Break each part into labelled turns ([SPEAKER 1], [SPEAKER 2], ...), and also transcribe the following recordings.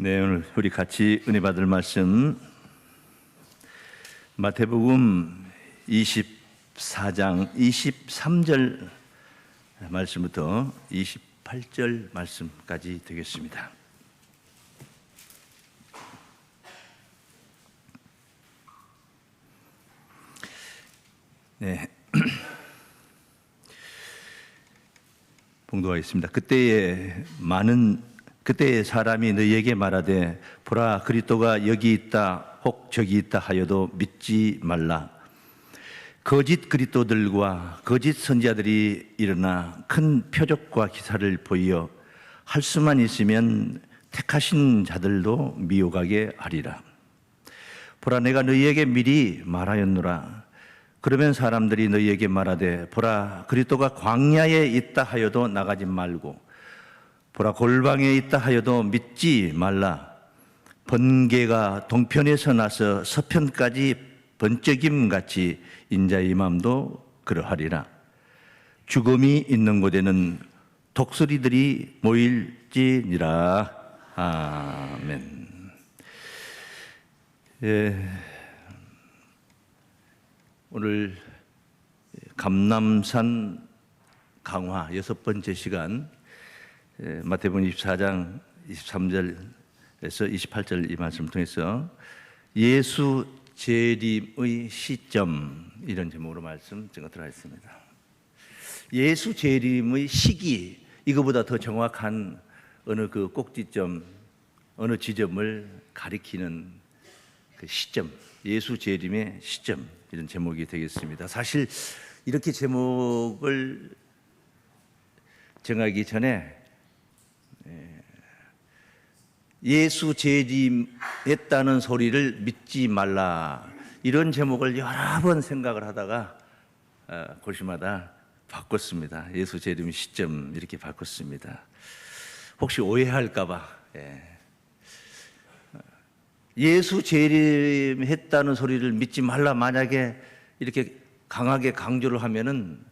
[SPEAKER 1] 네, 오늘 우리 같이 은혜 받을 말씀 마태복음 24장 23절 말씀부터 28절 말씀까지 되겠습니다. 네. 봉독하겠습니다. 그때에 사람이 너희에게 말하되 보라 그리스도가 여기 있다 혹 저기 있다 하여도 믿지 말라. 거짓 그리스도들과 거짓 선지자들이 일어나 큰 표적과 기사를 보이어 할 수만 있으면 택하신 자들도 미혹하게 하리라. 보라 내가 너희에게 미리 말하였노라. 그러면 사람들이 너희에게 말하되 보라 그리스도가 광야에 있다 하여도 나가지 말고 보라 골방에 있다 하여도 믿지 말라. 번개가 동편에서 나서 서편까지 번쩍임같이 인자의 마음도 그러하리라. 죽음이 있는 곳에는 독수리들이 모일지니라. 아멘. 오늘 감람산 강화 6번째 시간 마태복음 24장 23절에서 28절 이 말씀을 통해서 예수 재림의 시점 이런 제목으로 말씀 증거하도록 하겠습니다. 예수 재림의 시기 이거보다 더 정확한 어느 그 꼭지점 어느 지점을 가리키는 그 시점 예수 재림의 시점 이런 제목이 되겠습니다. 사실 이렇게 제목을 정하기 전에 예수 재림했다는 소리를 믿지 말라 이런 제목을 여러 번 생각을 하다가 고시마다 바꿨습니다. 예수 재림 시점 이렇게 바꿨습니다. 혹시 오해할까봐 예수 재림했다는 소리를 믿지 말라 만약에 이렇게 강하게 강조를 하면은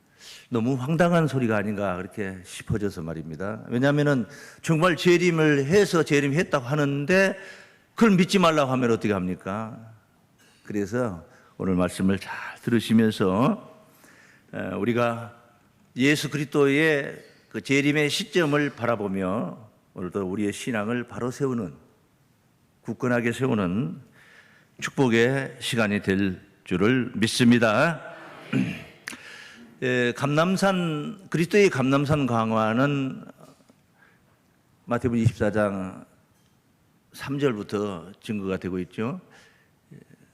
[SPEAKER 1] 너무 황당한 소리가 아닌가 그렇게 싶어져서 말입니다. 왜냐하면은 정말 재림을 해서 재림했다고 하는데 그걸 믿지 말라고 하면 어떻게 합니까? 그래서 오늘 말씀을 잘 들으시면서 우리가 예수 그리스도의 그 재림의 시점을 바라보며 오늘도 우리의 신앙을 바로 세우는 굳건하게 세우는 축복의 시간이 될 줄을 믿습니다. 감람산 그리스도의 감람산 강화는 마태복음 24장 3절부터 증거가 되고 있죠.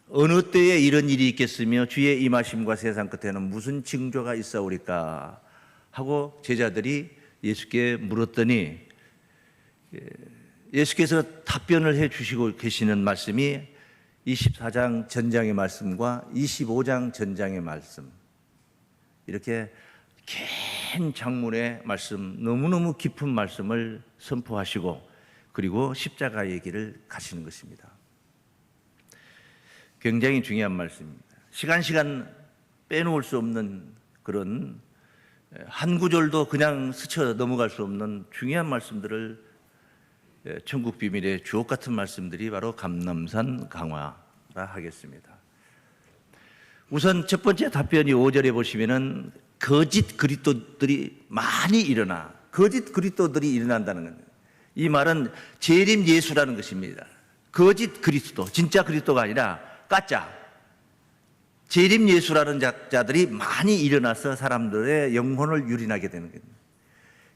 [SPEAKER 1] 어느 때에 이런 일이 있겠으며 주의 임하심과 세상 끝에는 무슨 징조가 있사오리까 하고 제자들이 예수께 물었더니 예수께서 답변을 해 주시고 계시는 말씀이 24장 전장의 말씀과 25장 전장의 말씀 이렇게 긴 장문의 말씀 너무너무 깊은 말씀을 선포하시고 그리고 십자가 얘기를 가시는 것입니다. 굉장히 중요한 말씀입니다. 시간 빼놓을 수 없는 그런 한 구절도 그냥 스쳐 넘어갈 수 없는 중요한 말씀들을 천국 비밀의 주옥 같은 말씀들이 바로 감람산 강화라 하겠습니다. 우선 첫 번째 답변이 5절에 보시면은 거짓 그리스도들이 많이 일어나 거짓 그리스도들이 일어난다는 겁니다. 이 말은 재림 예수라는 것입니다. 거짓 그리스도 진짜 그리스도가 아니라 가짜 재림 예수라는 자들이 많이 일어나서 사람들의 영혼을 유린하게 되는 겁니다.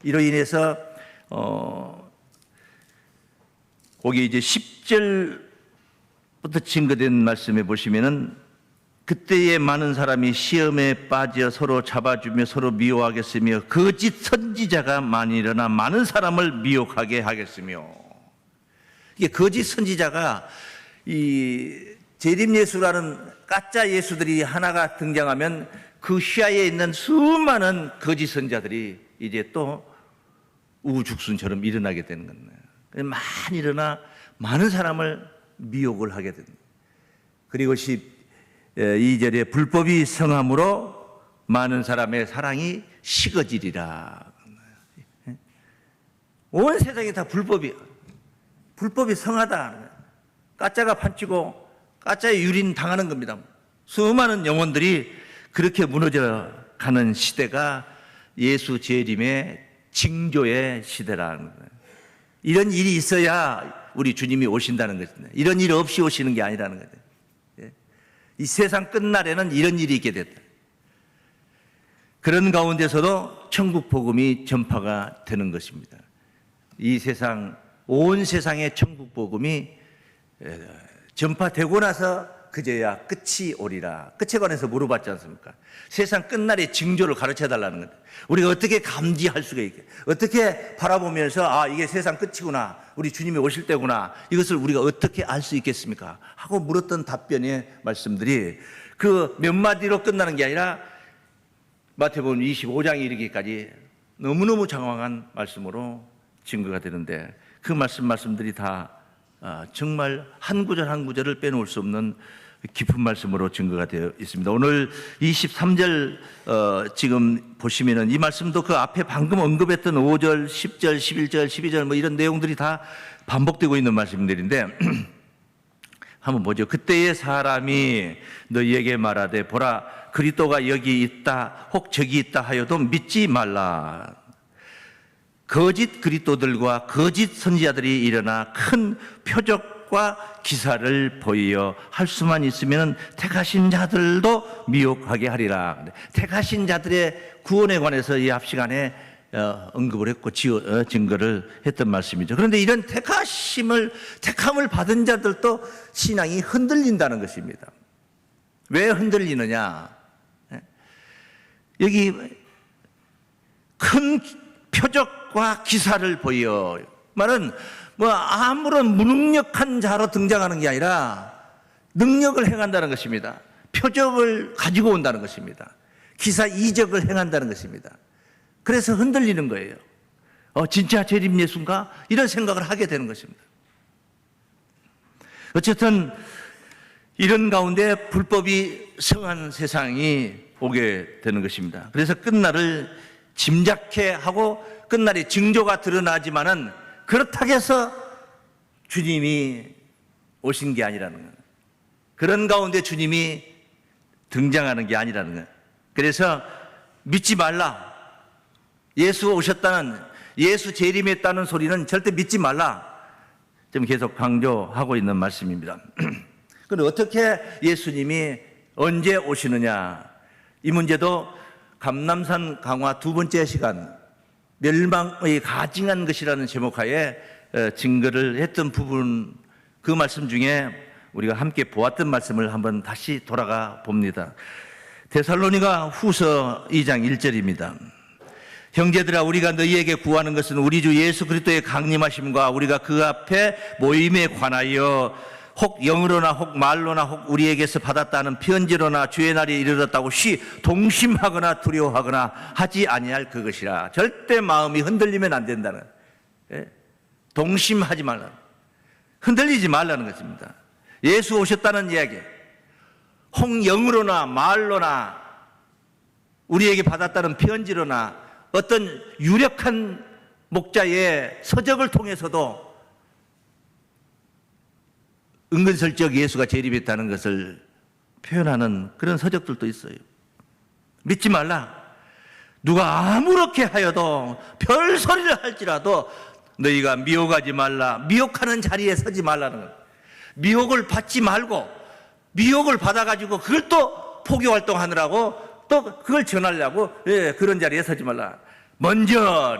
[SPEAKER 1] 이로 인해서 거기 이제 10절부터 증거된 말씀에 보시면은 그때에 많은 사람이 시험에 빠져 서로 잡아주며 서로 미워하겠으며 거짓 선지자가 많이 일어나 많은 사람을 미혹하게 하겠으며 이게 거짓 선지자가 이 재림 예수라는 가짜 예수들이 하나가 등장하면 그 시야에 있는 수많은 거짓 선지자들이 이제 또 우후죽순처럼 일어나게 되는 겁니다. 많이 일어나 많은 사람을 미혹을 하게 됩니다. 그리고 2절에 불법이 성함으로 많은 사람의 사랑이 식어지리라. 온 세상이 다 불법이야. 불법이 성하다. 가짜가 판치고 가짜의 유린 당하는 겁니다. 수많은 영혼들이 그렇게 무너져 가는 시대가 예수 재림의 징조의 시대라는 거예요. 이런 일이 있어야 우리 주님이 오신다는 것입니다. 이런 일 없이 오시는 게 아니라는 거예요. 이 세상 끝날에는 이런 일이 있게 됐다. 그런 가운데서도 천국 복음이 전파가 되는 것입니다. 이 세상, 온 세상의 천국 복음이 전파되고 나서 그제야 끝이 오리라. 끝에 관해서 물어봤지 않습니까? 세상 끝날의 징조를 가르쳐 달라는 거예요. 우리가 어떻게 감지할 수가 있게, 어떻게 바라보면서 이게 세상 끝이구나, 우리 주님이 오실 때구나, 이것을 우리가 어떻게 알 수 있겠습니까? 하고 물었던 답변의 말씀들이 그 몇 마디로 끝나는 게 아니라 마태복음 25장에 이르기까지 너무너무 장황한 말씀으로 증거가 되는데, 그 말씀들이 다 정말 한 구절 한 구절을 빼놓을 수 없는 깊은 말씀으로 증거가 되어 있습니다. 오늘 23절 지금 보시면은 이 말씀도 그 앞에 방금 언급했던 5절, 10절, 11절, 12절 뭐 이런 내용들이 다 반복되고 있는 말씀들인데 한번 보죠. 그때의 사람이 너희에게 말하되 보라 그리스도가 여기 있다 혹 저기 있다 하여도 믿지 말라. 거짓 그리스도들과 거짓 선지자들이 일어나 큰 표적과 기사를 보이어 할 수만 있으면 택하신 자들도 미혹하게 하리라. 택하신 자들의 구원에 관해서 이 앞 시간에 언급을 했고 증거를 했던 말씀이죠. 그런데 이런 택함을 받은 자들도 신앙이 흔들린다는 것입니다. 왜 흔들리느냐? 여기 큰 표적과 기사를 보여. 말은 아무런 무능력한 자로 등장하는 게 아니라 능력을 행한다는 것입니다. 표적을 가지고 온다는 것입니다. 기사 이적을 행한다는 것입니다. 그래서 흔들리는 거예요. 진짜 재림 예수인가? 이런 생각을 하게 되는 것입니다. 어쨌든 이런 가운데 불법이 성한 세상이 오게 되는 것입니다. 그래서 끝날을 짐작해 하고 끝날의 징조가 드러나지만은 그렇다고 해서 주님이 오신 게 아니라는 거예요. 그런 가운데 주님이 등장하는 게 아니라는 거예요. 그래서 믿지 말라. 예수가 오셨다는, 예수 재림했다는 소리는 절대 믿지 말라. 지금 계속 강조하고 있는 말씀입니다. 그런데 어떻게 예수님이 언제 오시느냐? 이 문제도 감람산 강화 두 번째 시간 멸망의 가증한 것이라는 제목하에 증거를 했던 부분, 그 말씀 중에 우리가 함께 보았던 말씀을 한번 다시 돌아가 봅니다. 데살로니가 후서 2장 1절입니다. 형제들아 우리가 너희에게 구하는 것은 우리 주 예수 그리스도의 강림하심과 우리가 그 앞에 모임에 관하여 혹 영으로나 혹 말로나 혹 우리에게서 받았다는 편지로나 주의 날이 이르렀다고 동심하거나 두려워하거나 하지 아니할 그것이라. 절대 마음이 흔들리면 안 된다는, 동심하지 말라, 흔들리지 말라는 것입니다. 예수 오셨다는 이야기, 혹 영으로나 말로나 우리에게 받았다는 편지로나 어떤 유력한 목자의 서적을 통해서도 은근슬쩍 예수가 재림했다는 것을 표현하는 그런 서적들도 있어요. 믿지 말라. 누가 아무렇게 하여도 별소리를 할지라도 너희가 미혹하지 말라. 미혹하는 자리에 서지 말라는 거예요. 미혹을 받지 말고, 미혹을 받아가지고 그걸 또 포교활동하느라고 또 그걸 전하려고 그런 자리에 서지 말라. 먼저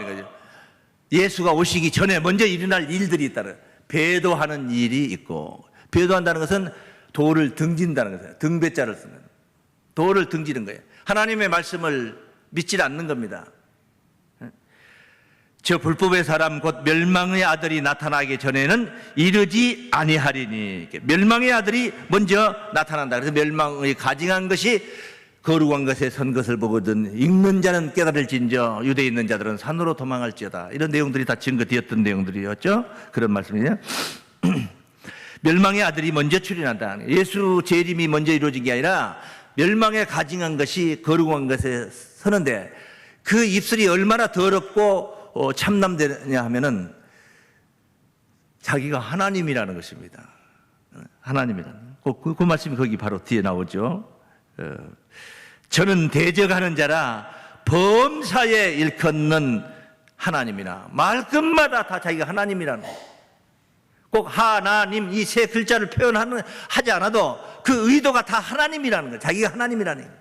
[SPEAKER 1] 예수가 오시기 전에 먼저 일어날 일들이 있다는, 배도하는 일이 있고, 배도한다는 것은 도를 등진다는 것이에요. 등배자를 쓰는, 도를 등지는 거예요. 하나님의 말씀을 믿지 않는 겁니다. 저 불법의 사람 곧 멸망의 아들이 나타나기 전에는 이르지 아니하리니. 멸망의 아들이 먼저 나타난다. 그래서 멸망의 가증한 것이 거룩한 것에 선 것을 보거든 읽는 자는 깨달을진저 유대에 있는 자들은 산으로 도망할지어다. 이런 내용들이 다 증거되었던 내용들이었죠. 그런 말씀이냐. 멸망의 아들이 먼저 출현한다. 예수 재림이 먼저 이루어진 게 아니라 멸망에 가증한 것이 거룩한 것에 서는데, 그 입술이 얼마나 더럽고 참남되냐 하면은, 자기가 하나님이라는 것입니다. 하나님이라는 그 말씀이 거기 바로 뒤에 나오죠. 저는 대적하는 자라 범사에 일컫는 하나님이나 말끝마다 다 자기가 하나님이라는 거예요. 꼭 하나님 이 세 글자를 하지 않아도 그 의도가 다 하나님이라는 거예요. 자기가 하나님이라는 거예요.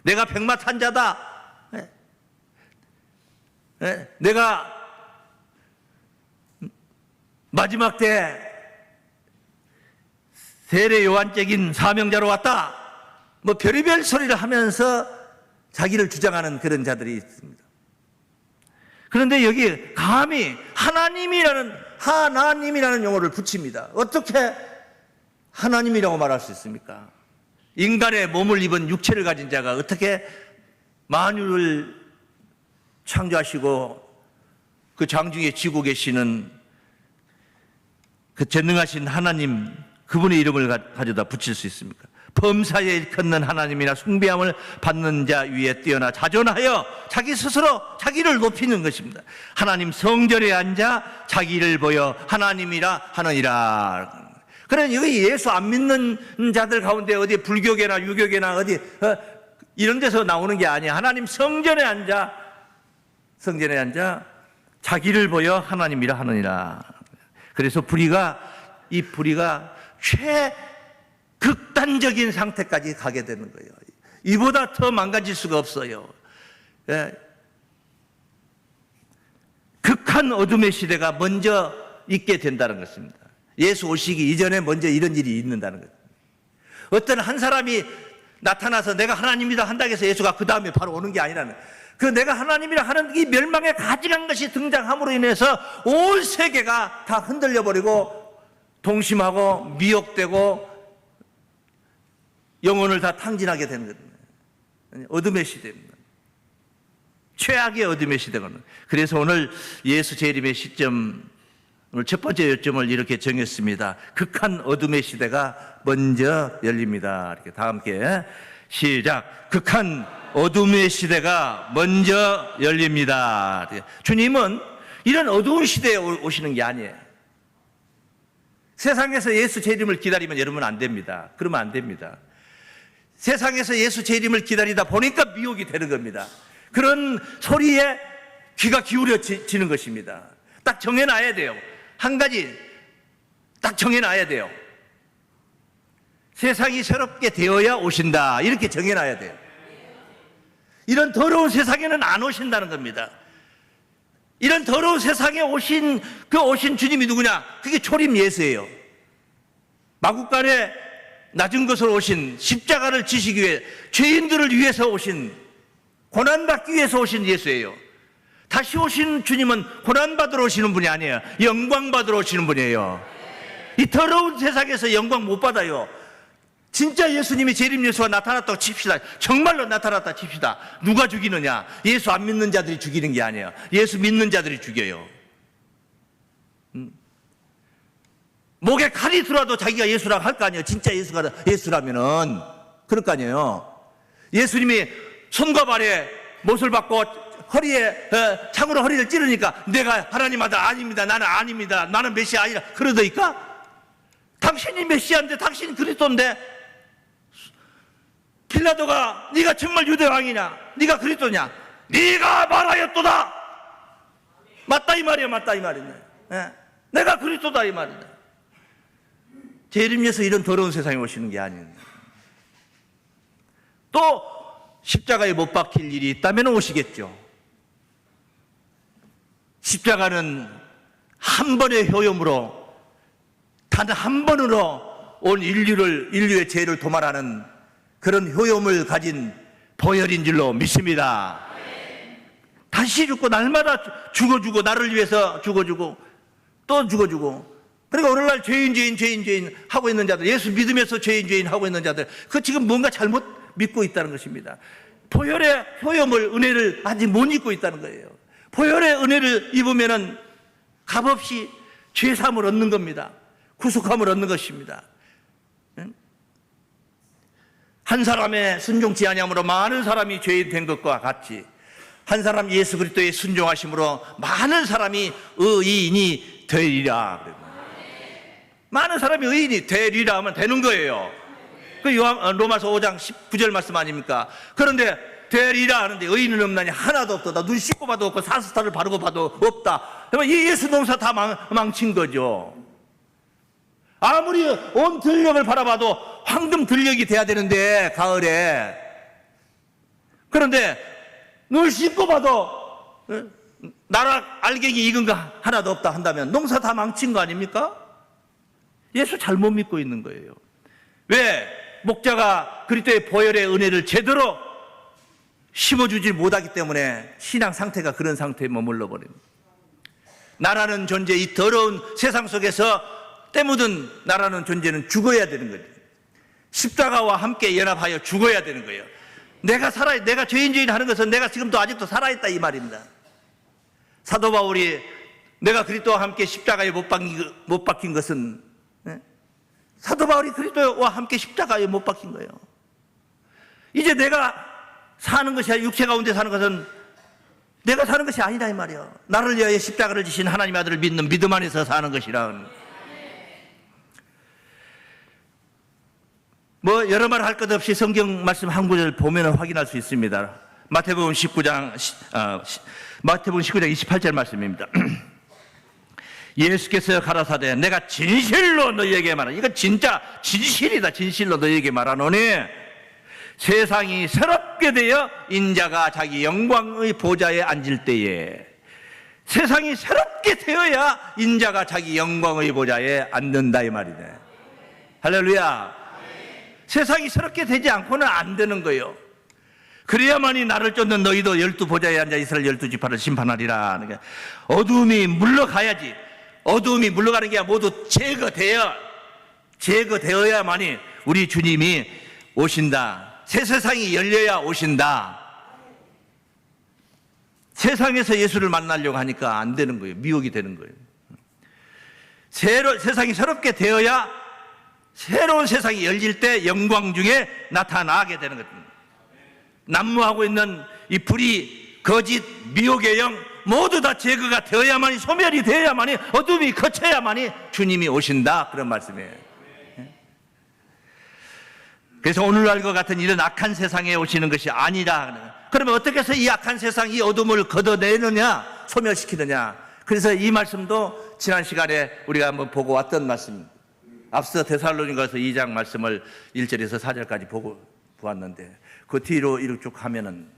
[SPEAKER 1] 내가 백마탄자다. 내가 마지막 때 세례 요한적인 사명자로 왔다. 뭐 별의별 소리를 하면서 자기를 주장하는 그런 자들이 있습니다. 그런데 여기 감히 하나님이라는 용어를 붙입니다. 어떻게 하나님이라고 말할 수 있습니까? 인간의 몸을 입은 육체를 가진 자가 어떻게 만유를 창조하시고 그 장중에 쥐고 계시는 그 전능하신 하나님, 그분의 이름을 가져다 붙일 수 있습니까? 범사에 일컫는 하나님이나 숭배함을 받는 자 위에 뛰어나 자존하여 자기 스스로 자기를 높이는 것입니다. 하나님 성전에 앉아 자기를 보여 하나님이라 하느니라. 그러니 여기 예수 안 믿는 자들 가운데 어디 불교계나 유교계나 어디 이런 데서 나오는 게 아니야. 하나님 성전에 앉아 자기를 보여 하나님이라 하느니라. 그래서 이 불의가 극단적인 상태까지 가게 되는 거예요. 이보다 더 망가질 수가 없어요. 극한 어둠의 시대가 먼저 있게 된다는 것입니다. 예수 오시기 이전에 먼저 이런 일이 있는다는 거예요. 어떤 한 사람이 나타나서 내가 하나님이다 한다고 해서 예수가 그 다음에 바로 오는 게 아니라는, 그 내가 하나님이라 하는 이 멸망의 가증한 것이 등장함으로 인해서 온 세계가 다 흔들려 버리고 동심하고 미혹되고 영혼을 다 탕진하게 되는 거예요. 어둠의 시대입니다. 최악의 어둠의 시대거든요. 그래서 오늘 예수 재림의 시점, 오늘 첫 번째 요점을 이렇게 정했습니다. 극한 어둠의 시대가 먼저 열립니다. 이렇게 다 함께 시작. 극한 어둠의 시대가 먼저 열립니다. 주님은 이런 어두운 시대에 오시는 게 아니에요. 세상에서 예수 재림을 기다리면 여러분 안 됩니다. 그러면 안 됩니다. 세상에서 예수 재림을 기다리다 보니까 미혹이 되는 겁니다. 그런 소리에 귀가 기울여지는 것입니다. 딱 정해놔야 돼요. 한 가지 딱 정해놔야 돼요. 세상이 새롭게 되어야 오신다. 이렇게 정해놔야 돼요. 이런 더러운 세상에는 안 오신다는 겁니다. 이런 더러운 세상에 오신 주님이 누구냐? 그게 초림 예수예요. 마구간에 낮은 것으로 오신, 십자가를 지시기 위해 죄인들을 위해서 오신, 고난받기 위해서 오신 예수예요. 다시 오신 주님은 고난받으러 오시는 분이 아니에요. 영광받으러 오시는 분이에요. 이 더러운 세상에서 영광 못 받아요. 진짜 예수님이 재림 예수가 나타났다고 칩시다. 정말로 나타났다 칩시다. 누가 죽이느냐? 예수 안 믿는 자들이 죽이는 게 아니에요. 예수 믿는 자들이 죽여요. 목에 칼이 들어와도 자기가 예수라고 할 거 아니에요. 진짜 예수가 예수라면은. 그럴 거 아니에요. 예수님이 손과 발에 못을 받고 허리에 창으로 허리를 찌르니까 내가 하나님 아들 아닙니다. 나는 아닙니다. 나는 메시아 아니라 그러더니까? 당신이 메시아인데 당신이 그리스도인데 빌라도가 네가 정말 유대 왕이냐? 네가 그리스도냐? 네가 말하였도다. 맞다 이 말이야. 맞다 이 말이네. 내가 그리스도다 이 말이네. 재림에서 이런 더러운 세상에 오시는 게 아닙니다. 또 십자가에 못 박힐 일이 있다면 오시겠죠. 십자가는 한 번의 효용으로 단 한 번으로 온 인류의 죄를 도말하는 그런 효용을 가진 보혈인 줄로 믿습니다. 다시 죽고 날마다 죽어주고 나를 위해서 죽어주고 또 죽어주고, 그러니까 오늘날 죄인 하고 있는 자들, 예수 믿으면서 죄인 하고 있는 자들, 그 지금 뭔가 잘못 믿고 있다는 것입니다. 보혈의 효용을, 은혜를 아직 못 입고 있다는 거예요. 보혈의 은혜를 입으면은 값없이 죄사함을 얻는 겁니다. 구속함을 얻는 것입니다. 한 사람의 순종치 아니함으로 많은 사람이 죄인 된 것과 같이 한 사람 예수 그리스도의 순종하심으로 많은 사람이 의인이 되리라. 많은 사람이 의인이 되리라 하면 되는 거예요. 그 로마서 5장 19절 말씀 아닙니까? 그런데 되리라 하는데 의인은 없나니 하나도 없다. 눈 씻고 봐도 없고 사스타를 바르고 봐도 없다. 그러면 이 예수 농사 다 망친 거죠. 아무리 온 들녘을 바라봐도 황금 들녘이 돼야 되는데 가을에, 그런데 눈 씻고 봐도 나락 알갱이 익은 거 하나도 없다 한다면 농사 다 망친 거 아닙니까? 예수 잘못 믿고 있는 거예요. 왜? 목자가 그리스도의 보혈의 은혜를 제대로 심어주지 못하기 때문에 신앙 상태가 그런 상태에 머물러 버립니다. 나라는 존재, 이 더러운 세상 속에서 때 묻은 나라는 존재는 죽어야 되는 거죠. 십자가와 함께 연합하여 죽어야 되는 거예요. 내가 죄인 하는 것은 내가 지금도 아직도 살아있다 이 말입니다. 사도 바울이 내가 그리스도와 함께 십자가에 못 박힌 것은, 사도 바울이 그리스도와 함께 십자가에 못 박힌 거예요. 이제 내가 사는 것이 아니라 육체 가운데 사는 것은 내가 사는 것이 아니다 이 말이에요. 나를 위하여 십자가를 지신 하나님의 아들을 믿는 믿음 안에서 사는 것이라. 뭐 여러 말 할 것 없이 성경 말씀 한 구절 보면 확인할 수 있습니다. 마태복음 19장 28절 말씀입니다. 예수께서 가라사대 내가 진실로 너희에게 말하노니, 이건 진짜 진실이다. 진실로 너희에게 말하노니 세상이 새롭게 되어 인자가 자기 영광의 보좌에 앉을 때에, 세상이 새롭게 되어야 인자가 자기 영광의 보좌에 앉는다 이 말이네. 할렐루야. 세상이 새롭게 되지 않고는 안 되는 거예요. 그래야만이 나를 쫓는 너희도 12보좌에 앉아 이스라엘 12지파를 심판하리라. 그러니까 어두움이 물러가야지. 어두움이 물러가는 게 모두 제거되어야만이 우리 주님이 오신다. 새 세상이 열려야 오신다. 세상에서 예수를 만나려고 하니까 안 되는 거예요. 미혹이 되는 거예요. 세상이 새롭게 되어야 새로운 세상이 열릴 때 영광 중에 나타나게 되는 겁니다. 난무하고 있는 이 불의, 거짓, 미혹의 영 모두 다 제거가 되어야만이, 소멸이 되어야만이, 어둠이 거쳐야만이 주님이 오신다, 그런 말씀이에요. 그래서 오늘날과 같은 이런 악한 세상에 오시는 것이 아니라, 그러면 어떻게 해서 이 악한 세상, 이 어둠을 걷어내느냐, 소멸시키느냐. 그래서 이 말씀도 지난 시간에 우리가 한번 보고 왔던 말씀입니다. 앞서 데살로니가서 2장 말씀을 1절에서 4절까지 보고 보았는데, 그 뒤로 이렇게 쭉 하면은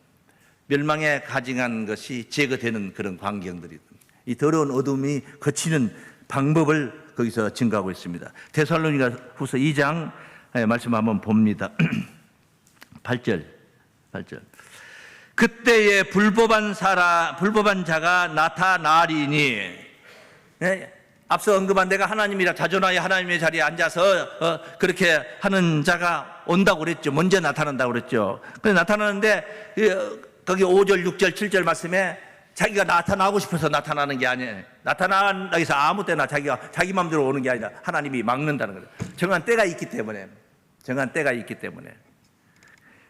[SPEAKER 1] 멸망에 가증한 것이 제거되는 그런 광경들이, 이 더러운 어둠이 거치는 방법을 거기서 증거하고 있습니다. 데살로니가 후서 2장 말씀 한번 봅니다. 8절. 그때에 불법한 자가 나타나리니, 앞서 언급한 내가 하나님이라 자존하여 하나님의 자리에 앉아서 그렇게 하는 자가 온다고 그랬죠. 먼저 나타난다고 그랬죠. 그래서 나타나는데 거기 5절, 6절, 7절 말씀에 자기가 나타나고 싶어서 나타나는 게 아니에요. 나타나기 위해서 아무 때나 자기 마음대로 오는 게 아니라 하나님이 막는다는 거예요. 정한 때가 있기 때문에.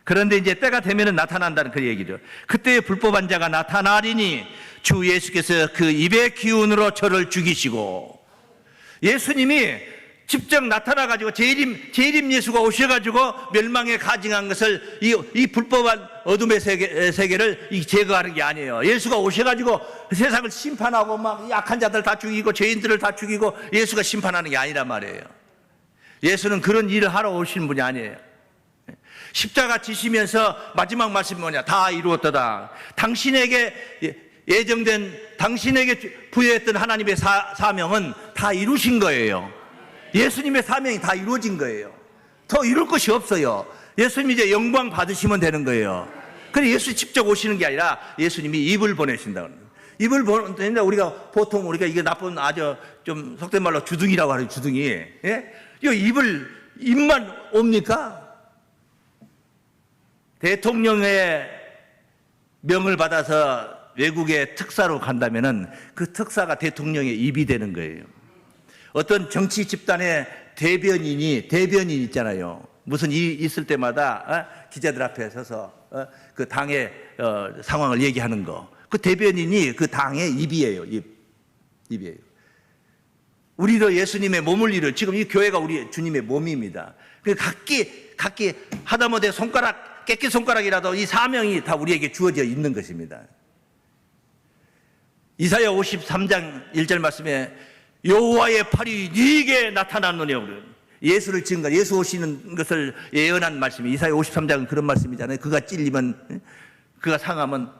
[SPEAKER 1] 그런데 이제 때가 되면은 나타난다는 그 얘기죠. 그때 불법한 자가 나타나리니 주 예수께서 그 입의 기운으로 저를 죽이시고, 예수님이 직접 나타나가지고 재림 예수가 오셔가지고 멸망에 가증한 것을 이 불법한 어둠의 세계를 제거하는 게 아니에요. 예수가 오셔가지고 세상을 심판하고 막 약한 자들 다 죽이고 죄인들을 다 죽이고 예수가 심판하는 게 아니란 말이에요. 예수는 그런 일을 하러 오신 분이 아니에요. 십자가 지시면서 마지막 말씀이 뭐냐? 다 이루었다. 당신에게 예정된, 당신에게 부여했던 하나님의 사명은 다 이루신 거예요. 예수님의 사명이 다 이루어진 거예요. 더 이룰 것이 없어요. 예수님이 이제 영광 받으시면 되는 거예요. 그런데 예수 직접 오시는 게 아니라 예수님이 입을 보내신다고 합니다. 입을 보내는데 우리가 보통 이게 나쁜 아주 좀 속된 말로 주둥이라고 하는 주둥이. 예? 이 입만 옵니까? 대통령의 명을 받아서 외국에 특사로 간다면은 그 특사가 대통령의 입이 되는 거예요. 어떤 정치 집단의 대변인 있잖아요. 무슨 일이 있을 때마다 기자들 앞에 서서 그 당의 상황을 얘기하는 거. 그 대변인이 그 당의 입이에요. 입이에요. 우리도 예수님의 몸을 이루, 지금 이 교회가 우리 주님의 몸입니다. 각기 하다못해 깨끗 손가락이라도 이 사명이 다 우리에게 주어져 있는 것입니다. 이사야 53장 1절 말씀에 여호와의 팔이 네게 나타났느냐. 예수를 증거, 예수 오시는 것을 예언한 말씀이 이사야 53장은 그런 말씀이잖아요. 그가 찔리면, 그가 상하면,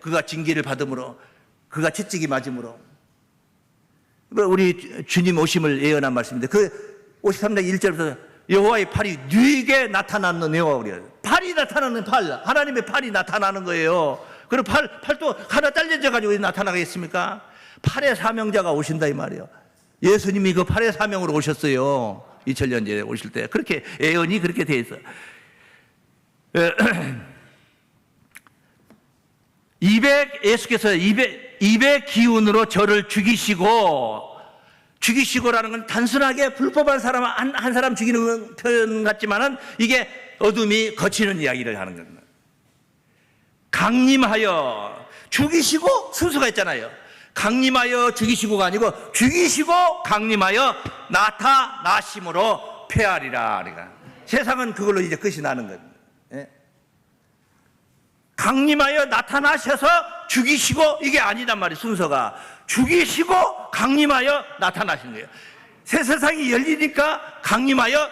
[SPEAKER 1] 그가 징계를 받음으로, 그가 채찍이 맞음으로. 우리 주님 오심을 예언한 말씀인데 그 53장 1절부터 여호와의 팔이 네게 나타났느냐. 팔이 나타나는 팔, 하나님의 팔이 나타나는 거예요. 그리고 팔도 하나 잘려져 가지고 나타나겠습니까? 팔의 사명자가 오신다 이 말이에요. 예수님이 그 팔의 사명으로 오셨어요. 2000년 전에 오실 때 그렇게 예언이 그렇게 돼 있어. 예수께서 입의 기운으로 저를 죽이시고라는 건 단순하게 불법한 사람 한 사람 죽이는 표현 같지만은 이게 어둠이 거치는 이야기를 하는 겁니다. 강림하여 죽이시고 순서가 있잖아요. 강림하여 죽이시고가 아니고 죽이시고 강림하여 나타나심으로 폐하리라. 그러니까 세상은 그걸로 이제 끝이 나는 겁니다. 예? 강림하여 나타나셔서 죽이시고 이게 아니단 말이에요. 순서가 죽이시고 강림하여 나타나신 거예요. 새 세상이 열리니까 강림하여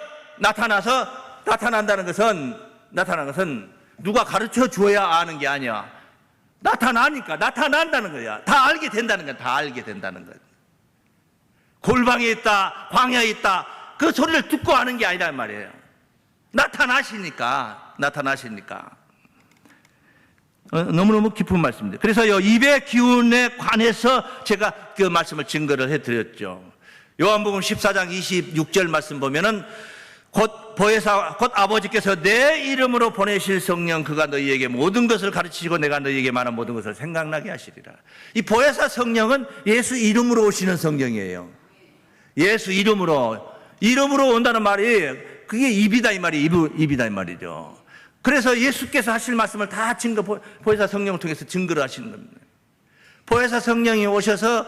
[SPEAKER 1] 나타난다는 것은 누가 가르쳐 주어야 아는 게 아니야. 나타난다는 거야. 다 알게 된다는 거야. 골방에 있다, 광야에 있다, 그 소리를 듣고 아는 게 아니란 말이에요. 나타나시니까. 너무너무 깊은 말씀입니다. 그래서 입의 기운에 관해서 제가 그 말씀을 증거를 해드렸죠. 요한복음 14장 26절 말씀 보면은 곧 아버지께서 내 이름으로 보내실 성령 그가 너희에게 모든 것을 가르치시고 내가 너희에게 말한 모든 것을 생각나게 하시리라. 이 보혜사 성령은 예수 이름으로 오시는 성령이에요. 예수 이름으로 온다는 말이 그게 입이다 이 말이죠. 그래서 예수께서 하실 말씀을 다 보혜사 성령을 통해서 증거를 하시는 겁니다. 보혜사 성령이 오셔서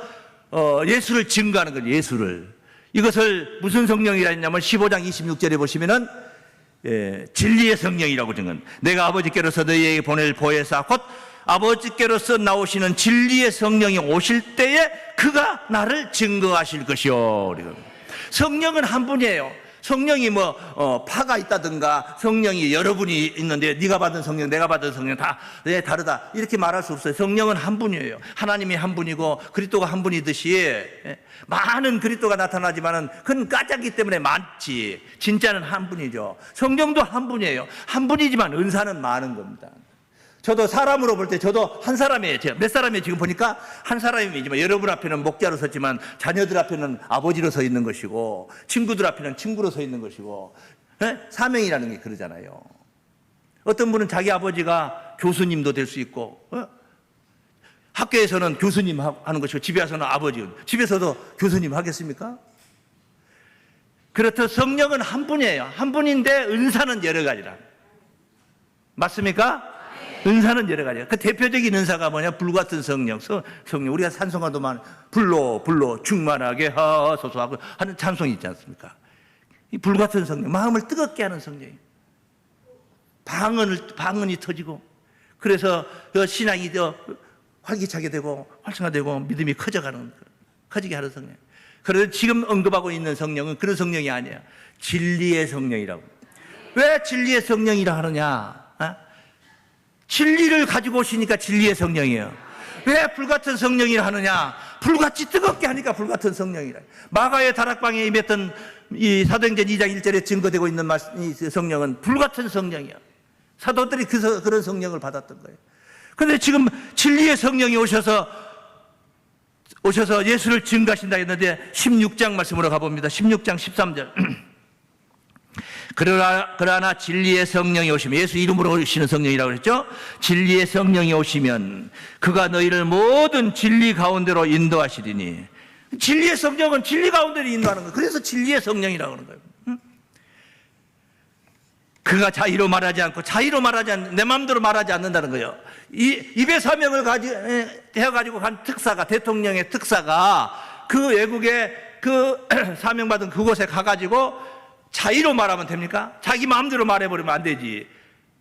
[SPEAKER 1] 예수를 증거하는 거죠. 예수를. 이것을 무슨 성령이라 했냐면 15장 26절에 보시면은 진리의 성령이라고 증언. 내가 아버지께로서 너희에게 보낼 보혜사 곧 아버지께로서 나오시는 진리의 성령이 오실 때에 그가 나를 증거하실 것이요. 성령은 한 분이에요. 성령이 파가 있다든가 성령이 여러분이 있는데 네가 받은 성령 내가 받은 성령 다 다르다 이렇게 말할 수 없어요. 성령은 한 분이에요. 하나님이 한 분이고 그리스도가 한 분이듯이 많은 그리스도가 나타나지만은 그건 가짜기 때문에 많지 진짜는 한 분이죠. 성령도 한 분이에요. 한 분이지만 은사는 많은 겁니다. 저도 사람으로 볼 때 저도 한 사람이에요. 몇 사람이에요? 지금 보니까 한 사람이지만 여러분 앞에는 목자로 섰지만 자녀들 앞에는 아버지로 서 있는 것이고 친구들 앞에는 친구로 서 있는 것이고 사명이라는 게 그러잖아요. 어떤 분은 자기 아버지가 교수님도 될 수 있고 학교에서는 교수님 하는 것이고 집에 와서는 아버지 집에서도 교수님 하겠습니까? 그렇듯 성령은 한 분이에요. 한 분인데 은사는 여러 가지라. 맞습니까? 은사는 여러 가지야. 그 대표적인 은사가 뭐냐? 불같은 성령. 우리가 찬송가도 불로 충만하게 하소서 하고 하는 찬송이 있지 않습니까? 이 불같은 성령, 마음을 뜨겁게 하는 성령이. 방언이 터지고, 그래서 그 신앙이 더 활기차게 되고, 활성화되고, 믿음이 커지게 하는 성령. 그래서 지금 언급하고 있는 성령은 그런 성령이 아니에요. 진리의 성령이라고. 왜 진리의 성령이라 하느냐? 진리를 가지고 오시니까 진리의 성령이에요. 왜 불같은 성령이라 하느냐? 불같이 뜨겁게 하니까 불같은 성령이라. 마가의 다락방에 임했던 이 사도행전 2장 1절에 증거되고 있는 이 성령은 불같은 성령이야. 사도들이 그런 성령을 받았던 거예요. 그런데 지금 진리의 성령이 오셔서 예수를 증거하신다 했는데 16장 말씀으로 가봅니다. 16장 13절. 그러나 진리의 성령이 오시면, 예수 이름으로 오시는 성령이라고 그랬죠? 진리의 성령이 오시면 그가 너희를 모든 진리 가운데로 인도하시리니. 진리의 성령은 진리 가운데로 인도하는 거예요. 그래서 진리의 성령이라고 하는 거예요. 그가 자의로 말하지 않고 내 마음대로 말하지 않는다는 거예요. 입의 사명을 해가지고 간 특사가, 대통령의 특사가 그 외국에 그 사명받은 그곳에 가가지고 자의로 말하면 됩니까? 자기 마음대로 말해버리면 안 되지.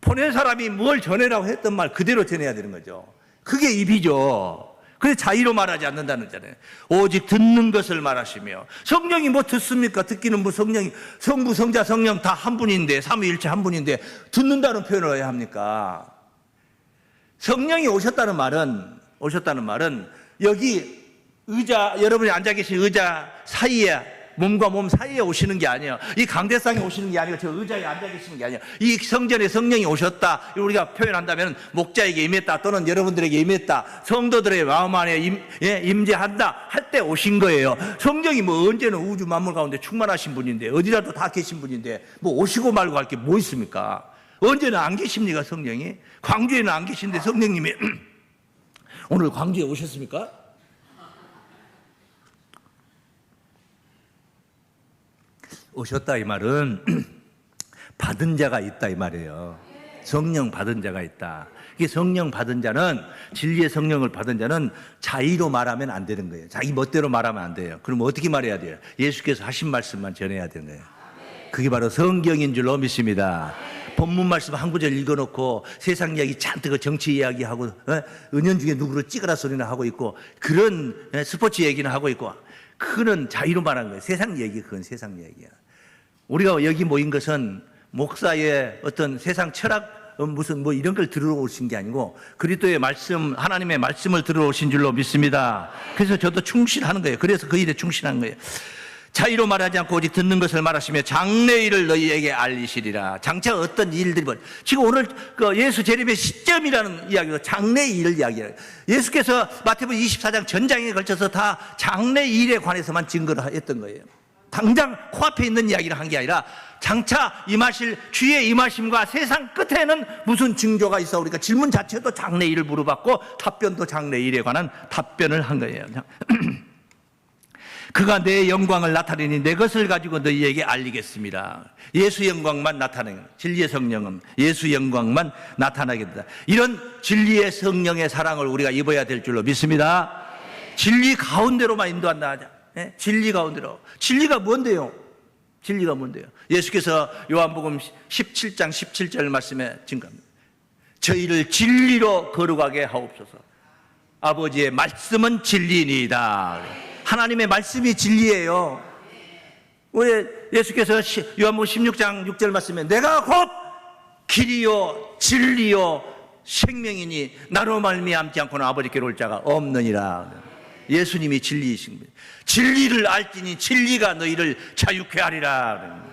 [SPEAKER 1] 보낸 사람이 뭘 전해라고 했던 말 그대로 전해야 되는 거죠. 그게 입이죠. 그래서 자의로 말하지 않는다는 거잖아요. 오직 듣는 것을 말하시며. 성령이 뭐 듣습니까? 듣기는 뭐 성령이, 성부, 성자, 성령 다 한 분인데, 삼위일체 한 분인데 듣는다는 표현을 왜 합니까? 성령이 오셨다는 말은 여기 의자, 여러분이 앉아 계신 의자 사이에, 몸과 몸 사이에 오시는 게 아니에요. 이 강대상에 오시는 게 아니고 저 의자에 앉아 계시는 게 아니에요. 이 성전에 성령이 오셨다. 우리가 표현한다면 목자에게 임했다 또는 여러분들에게 임했다. 성도들의 마음 안에 임재한다 할 때 오신 거예요. 성령이 뭐 언제는 우주 만물 가운데 충만하신 분인데 어디라도 다 계신 분인데 뭐 오시고 말고 할 게 뭐 있습니까? 언제는 안 계십니까 성령이? 광주에는 안 계신데 성령님이 오늘 광주에 오셨습니까? 오셨다 이 말은 받은 자가 있다 이 말이에요. 성령 받은 자가 있다. 이게 성령 받은 자는, 진리의 성령을 받은 자는 자의로 말하면 안 되는 거예요. 자기 멋대로 말하면 안 돼요. 그럼 어떻게 말해야 돼요? 예수께서 하신 말씀만 전해야 되는 거예요. 그게 바로 성경인 줄로 믿습니다. 본문 말씀 한 구절 읽어놓고 세상 이야기 잔뜩 정치 이야기하고 은연중에 누구를 찍어라 소리나 하고 있고 그런 스포츠 얘기는 하고 있고 그는 자의로 말하는 거예요. 세상 얘기, 그건 세상 얘기야. 우리가 여기 모인 것은 목사의 어떤 세상 철학 무슨 뭐 이런 걸 들으러 오신 게 아니고 그리스도의 말씀, 하나님의 말씀을 들으러 오신 줄로 믿습니다. 그래서 저도 충실하는 거예요. 그래서 그 일에 충실한 거예요. 자의로 말하지 않고 오직 듣는 것을 말하시며 장래일을 너희에게 알리시리라. 장차 어떤 일들이 지금 오늘 그 예수 재림의 시점이라는 이야기로 장래일을 이야기해요. 예수께서 마태복음 24장 전장에 걸쳐서 다 장래일에 관해서만 증거를 했던 거예요. 당장 코앞에 있는 이야기를 한 게 아니라 장차 임하실 주의 임하심과 세상 끝에는 무슨 징조가 있어. 우리가 질문 자체도 장래일을 물어봤고 답변도 장래일에 관한 답변을 한 거예요. 그가 내 영광을 나타내니 내 것을 가지고 너희에게 알리겠습니다. 예수 영광만 나타내는, 진리의 성령은 예수 영광만 나타나게 된다. 이런 진리의 성령의 사랑을 우리가 입어야 될 줄로 믿습니다. 진리 가운데로만 인도한다 하자. 진리 가운데로. 진리가 뭔데요? 진리가 뭔데요? 예수께서 요한복음 17장 17절 말씀에 증거합니다. 저희를 진리로 거룩하게 하옵소서. 아버지의 말씀은 진리니이다. 하나님의 말씀이 진리예요. 왜 예수께서 요한복음 16장 6절 말씀에 내가 곧 길이요 진리요 생명이니 나로 말미암지 않고는 아버지께로 올 자가 없느니라. 예수님이 진리이신 거예요. 진리를 알지니 진리가 너희를 자유케 하리라.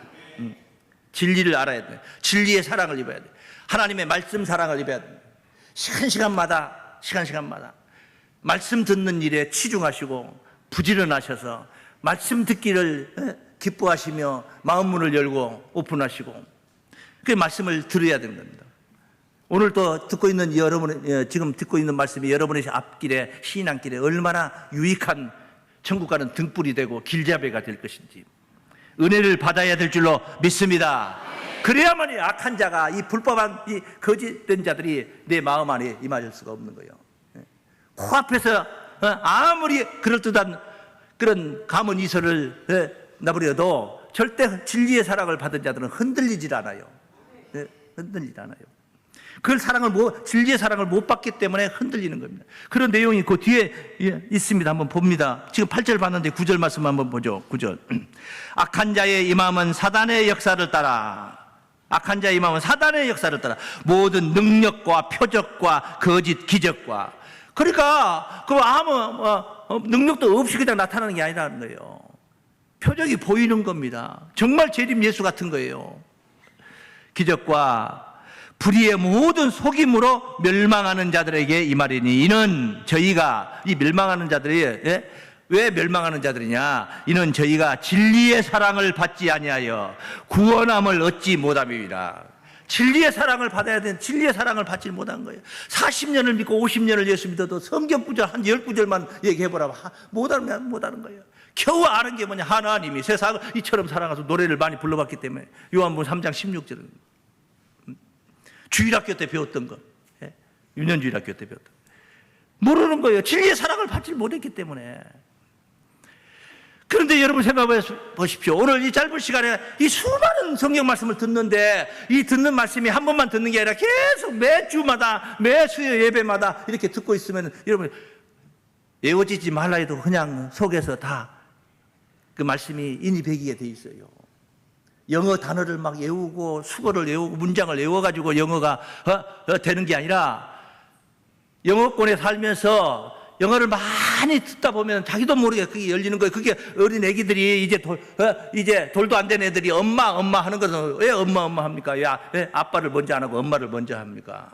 [SPEAKER 1] 진리를 알아야 돼. 진리의 사랑을 입어야 돼. 하나님의 말씀 사랑을 입어야 돼. 시간마다 말씀 듣는 일에 치중하시고 부지런하셔서 말씀 듣기를 기뻐하시며 마음 문을 열고 오픈하시고 그 말씀을 들어야 되는 겁니다. 오늘 또 듣고 있는 지금 듣고 있는 말씀이 여러분의 앞길에, 신앙길에 얼마나 유익한 천국 가는 등불이 되고 길잡이가 될 것인지 은혜를 받아야 될 줄로 믿습니다. 그래야만이 악한 자가, 이 불법한 이 거짓된 자들이 내 마음 안에 임할 수가 없는 거예요. 코앞에서 아무리 그럴듯한 그런 감언 이설을 나부려도 절대 진리의 사랑을 받은 자들은 흔들리질 않아요. 흔들리지 않아요. 진리의 사랑을 못 받기 때문에 흔들리는 겁니다. 그런 내용이 그 뒤에 있습니다. 한번 봅니다. 지금 8절 봤는데 9절 말씀 한번 보죠. 9절. 악한 자의 임함은 사단의 역사를 따라. 악한 자의 임함은 사단의 역사를 따라. 모든 능력과 표적과 거짓 기적과. 그러니까 그 아무 능력도 없이 그냥 나타나는 게 아니라는 거예요. 표적이 보이는 겁니다. 정말 재림 예수 같은 거예요. 기적과 불의의 모든 속임으로 멸망하는 자들에게 임하리니 이는 저희가 이 멸망하는 자들이 왜 멸망하는 자들이냐? 이는 저희가 진리의 사랑을 받지 아니하여 구원함을 얻지 못함이라. 진리의 사랑을 받아야 되는 진리의 사랑을 받지 못한 거예요. 40년을 믿고 50년을 예수 믿어도 성경 구절 한 10구절만 얘기해보라고 못하는 거예요. 겨우 아는 게 뭐냐? 하나님이 세상을 이처럼 사랑해서 노래를 많이 불러봤기 때문에 요한복음 3장 16절은 주일학교 때 배웠던 것, 유년주일학교 때 배웠던 것. 모르는 거예요. 진리의 사랑을 받지 못했기 때문에. 그런데 여러분 생각해 보십시오. 오늘 이 짧은 시간에 이 수많은 성경 말씀을 듣는데 이 듣는 말씀이 한 번만 듣는 게 아니라 계속 매주마다 매 수요 예배마다 이렇게 듣고 있으면 여러분 외워지지 말라 해도 그냥 속에서 다 그 말씀이 인이배기게 돼 있어요. 영어 단어를 막 외우고 수거를 외우고 문장을 외워가지고 영어가 되는 게 아니라 영어권에 살면서 영어를 많이 듣다 보면 자기도 모르게 그게 열리는 거예요. 그게 어린 애기들이 이제 돌도 안 된 애들이 엄마 하는 것은 왜 엄마 합니까? 왜 아빠를 먼저 안 하고 엄마를 먼저 합니까?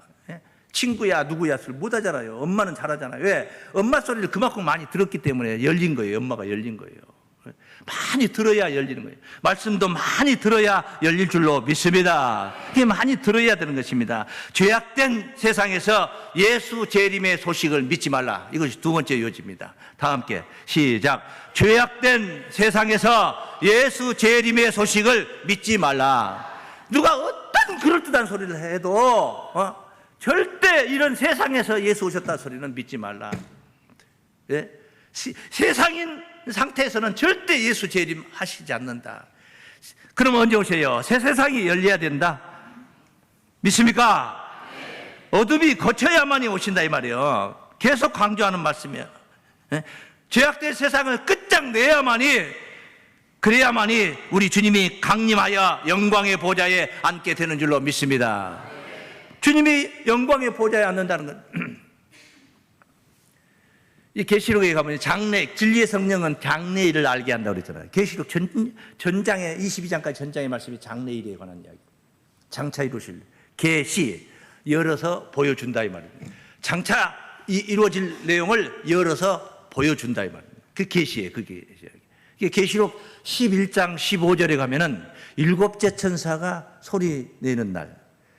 [SPEAKER 1] 친구야 누구야 소리 못 하잖아요. 엄마는 잘하잖아요. 왜? 엄마 소리를 그만큼 많이 들었기 때문에 열린 거예요. 엄마가 열린 거예요. 많이 들어야 열리는 거예요. 말씀도 많이 들어야 열릴 줄로 믿습니다. 이게 많이 들어야 되는 것입니다. 죄악된 세상에서 예수 재림의 소식을 믿지 말라. 이것이 두 번째 요지입니다. 다 함께 시작. 죄악된 세상에서 예수 재림의 소식을 믿지 말라. 누가 어떤 그럴듯한 소리를 해도 절대 이런 세상에서 예수 오셨다 소리는 믿지 말라. 예? 세상인 상태에서는 절대 예수 재림 하시지 않는다. 그럼 언제 오세요? 새 세상이 열려야 된다. 믿습니까? 어둠이 거쳐야만이 오신다 이 말이에요. 계속 강조하는 말씀이에요. 죄악된 세상을 끝장내야만이 그래야만이 우리 주님이 강림하여 영광의 보좌에 앉게 되는 줄로 믿습니다. 주님이 영광의 보좌에 앉는다는 건 이 계시록에 가면 진리의 성령은 장래일을 알게 한다고 그랬잖아요. 계시록 전장에 22장까지 전장의 말씀이 장래일에 관한 이야기. 장차 이루실 계시 열어서 보여준다 이 말입니다. 장차 이루어질 내용을 열어서 보여준다 이 말입니다. 그 계시예요. 그게 계시록 11장 15절에 가면은 일곱째 천사가 소리 내는 날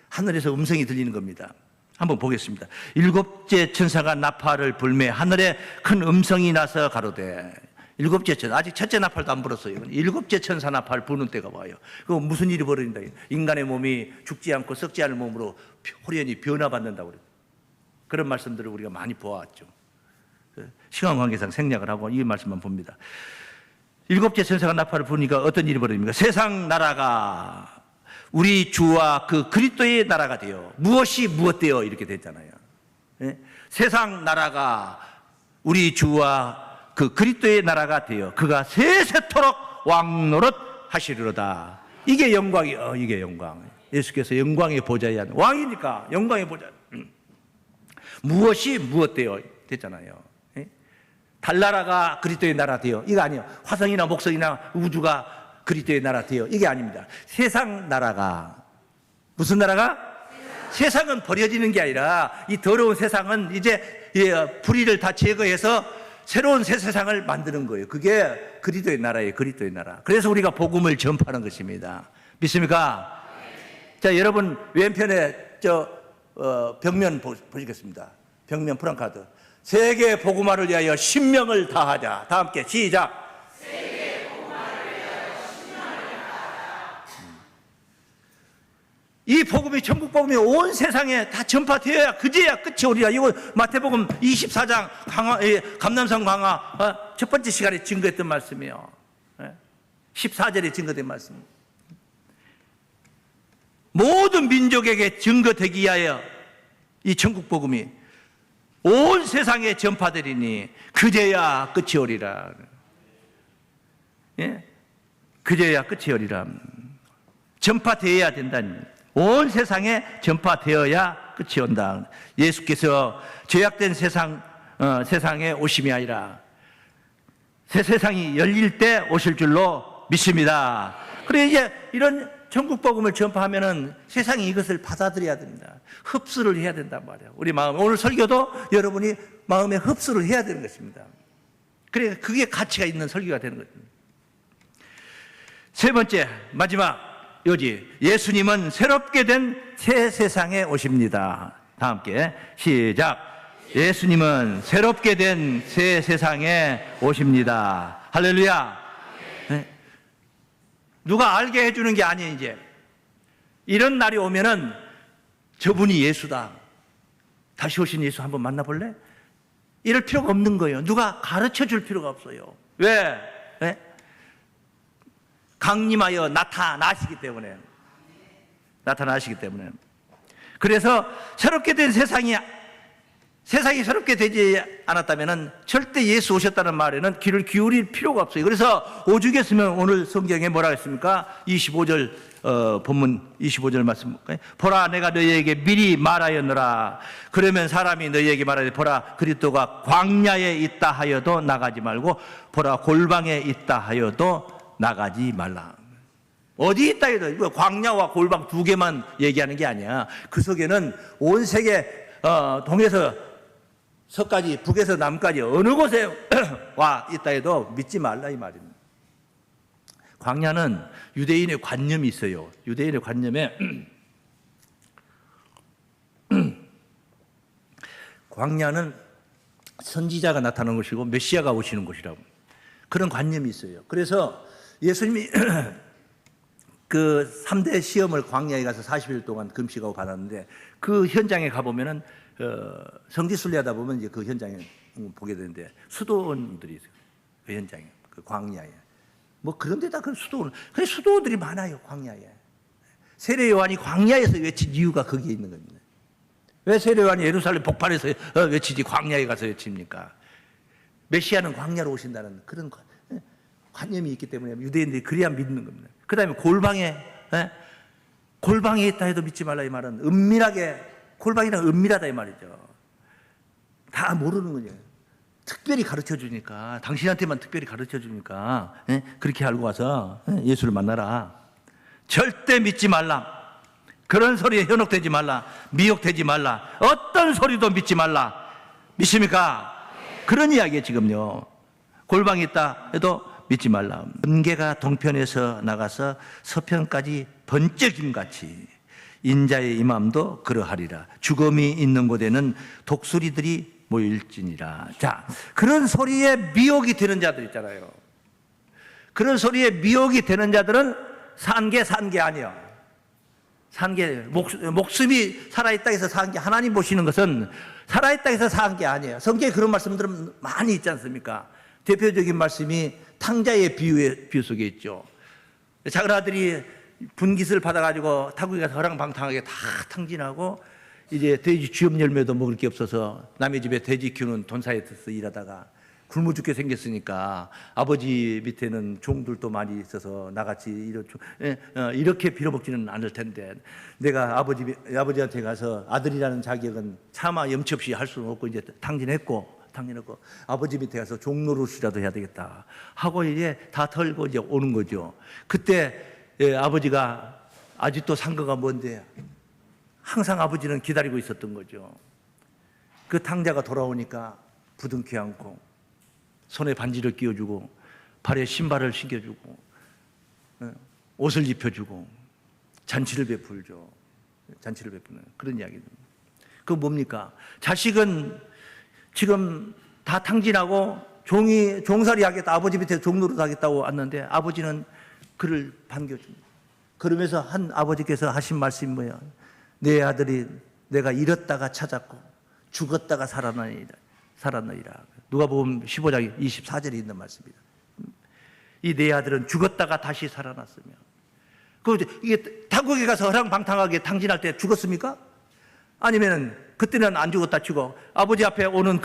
[SPEAKER 1] 하늘에서 음성이 들리는 겁니다. 한번 보겠습니다. 일곱째 천사가 나팔을 불매 하늘에 큰 음성이 나서 가로되 일곱째 천사 아직 첫째 나팔도 안 불었어요. 일곱째 천사 나팔 부는 때가 와요. 그 무슨 일이 벌어진다? 인간의 몸이 죽지 않고 썩지 않을 몸으로 호련히 변화받는다고 그래요. 그런 말씀들을 우리가 많이 보아왔죠. 시간 관계상 생략을 하고 이 말씀만 봅니다. 일곱째 천사가 나팔을 부니까 어떤 일이 벌어집니까? 세상 나라가 우리 주와 그 그리스도의 나라가 되어 무엇이 무엇 되어 이렇게 됐잖아요. 예? 세상 나라가 우리 주와 그 그리스도의 나라가 되어 그가 세세토록 왕노릇 하시리로다. 이게 영광이요. 이게 영광. 예수께서 영광의 보좌에 앉는 왕이니까 영광의 보좌. 무엇이 무엇 되어 됐잖아요. 예? 달나라가 그리스도의 나라 되어 이거 아니에요. 화성이나 목성이나 우주가 그리스도의 나라 되어 이게 아닙니다. 세상 나라가 무슨 나라가? 세상은 버려지는 게 아니라 이 더러운 세상은 이제 불의를 다 제거해서 새로운 새 세상을 만드는 거예요. 그게 그리스도의 나라예요. 그리스도의 나라. 그래서 우리가 복음을 전파하는 것입니다. 믿습니까? 자, 여러분 왼편에 벽면 보시겠습니다. 벽면 프랑카드. 세계 복음화를 위하여 신명을 다하자. 다 함께 시작. 이 복음이 천국 복음이 온 세상에 다 전파되어야 그제야 끝이 오리라. 이거 마태복음 24장 감람산 강화 첫 번째 시간에 증거했던 말씀이에요. 14절에 증거된 말씀. 모든 민족에게 증거되기 위하여 이 천국 복음이 온 세상에 전파되리니 그제야 끝이 오리라. 예? 그제야 끝이 오리라. 전파되어야 된다는. 온 세상에 전파되어야 끝이 온다. 예수께서 죄악된 세상에 오심이 아니라 새 세상이 열릴 때 오실 줄로 믿습니다. 그래 이제 이런 천국 복음을 전파하면은 세상이 이것을 받아들여야 됩니다. 흡수를 해야 된단 말이에요. 우리 마음 오늘 설교도 여러분이 마음에 흡수를 해야 되는 것입니다. 그래 그게 가치가 있는 설교가 되는 것입니다. 세 번째 마지막. 요지 예수님은 새롭게 된 새 세상에 오십니다. 다 함께 시작. 예수님은 새롭게 된 새 세상에 오십니다. 할렐루야. 네. 누가 알게 해주는 게 아니에요. 이제 이런 날이 오면은 저분이 예수다. 다시 오신 예수 한번 만나볼래? 이럴 필요가 없는 거예요. 누가 가르쳐 줄 필요가 없어요. 왜? 강림하여 나타나시기 때문에. 그래서 새롭게 된 세상이 새롭게 되지 않았다면 절대 예수 오셨다는 말에는 귀를 기울일 필요가 없어요. 그래서 오죽했으면 오늘 성경에 뭐라고 했습니까? 25절 본문 25절 말씀. 보라, 내가 너희에게 미리 말하였노라. 그러면 사람이 너희에게 말하되, 보라, 그리스도가 광야에 있다 하여도 나가지 말고, 보라, 골방에 있다 하여도 나가지 말라. 어디 있다 해도 광야와 골방 두 개만 얘기하는 게 아니야. 그 속에는 온 세계 동에서 서까지, 북에서 남까지 어느 곳에 와 있다 해도 믿지 말라 이 말입니다. 광야는 유대인의 관념이 있어요. 유대인의 관념에 광야는 선지자가 나타나는 것이고 메시아가 오시는 곳이라고, 그런 관념이 있어요. 그래서 예수님이 그 3대 시험을 광야에 가서 40일 동안 금식하고 받았는데, 그 현장에 가보면은 성지 순례하다 보면 이제 그 현장에 보게 되는데 수도원들이 있어요. 그 현장에, 그 광야에. 뭐 그런 데다 그 수도원들이 많아요, 광야에. 세례 요한이 광야에서 외친 이유가 거기에 있는 겁니다. 왜 세례 요한이 예루살렘 복판에서 외치지 광야에 가서 외칩니까? 메시아는 광야로 오신다는 그런 관념이 있기 때문에 유대인들이 그래야 믿는 겁니다. 그 다음에 골방에 있다 해도 믿지 말라 이 말은 은밀하게, 골방이란 은밀하다 이 말이죠. 다 모르는 거죠. 특별히 가르쳐 주니까, 당신한테만 특별히 가르쳐 주니까 그렇게 알고 와서 예수를 만나라. 절대 믿지 말라. 그런 소리에 현혹되지 말라. 미혹되지 말라. 어떤 소리도 믿지 말라. 믿습니까? 그런 이야기예요 지금요. 골방이 있다 해도 믿지 말라. 번개가 동편에서 나가서 서편까지 번쩍임같이 인자의 임함도 그러하리라. 죽음이 있는 곳에는 독수리들이 모일지니라. 자, 그런 소리에 미혹이 되는 자들 있잖아요. 그런 소리에 미혹이 되는 자들은 산 게 아니야. 목숨이 살아있다 해서 산 게, 하나님 보시는 것은 살아있다 해서 산 게 아니에요. 성경에 그런 말씀들은 많이 있지 않습니까? 대표적인 말씀이 탕자의 비유 속에 있죠. 작은 아들이 분깃을 받아가지고 타국에 가서 허랑방탕하게 다 탕진하고, 이제 돼지 쥐업 열매도 먹을 게 없어서 남의 집에 돼지 키우는 돈사이트에서 일하다가 굶어 죽게 생겼으니까 아버지 밑에는 종들도 많이 있어서 나같이 이렇게 빌어먹지는 않을 텐데, 내가 아버지한테 가서 아들이라는 자격은 차마 염치 없이 할 수는 없고 이제 탕진했고 아버지 밑에 가서 종노릇이라도 해야 되겠다 하고 이제 다 털고 이제 오는 거죠. 그때 아버지가 아직도 상거가 뭔데 항상 아버지는 기다리고 있었던 거죠. 그 탕자가 돌아오니까 부둥켜 안고 손에 반지를 끼워주고 발에 신발을 신겨주고 옷을 입혀주고 잔치를 베풀죠. 잔치를 베푸는 그런 이야기입니다. 그거 뭡니까? 자식은 지금 다 탕진하고 종살이 하겠다, 아버지 밑에 종노릇 하겠다고 왔는데 아버지는 그를 반겨줍니다. 그러면서 한 아버지께서 하신 말씀이 뭐예요? 내 아들이 내가 잃었다가 찾았고 죽었다가 살았느니라. 누가복음 15장 24절에 있는 말씀입니다. 이 내 아들은 죽었다가 다시 살아났으며, 이게 타국에 가서 허랑방탕하게 탕진할 때 죽었습니까? 아니면은 그때는 안 죽었다 치고 아버지 앞에 오는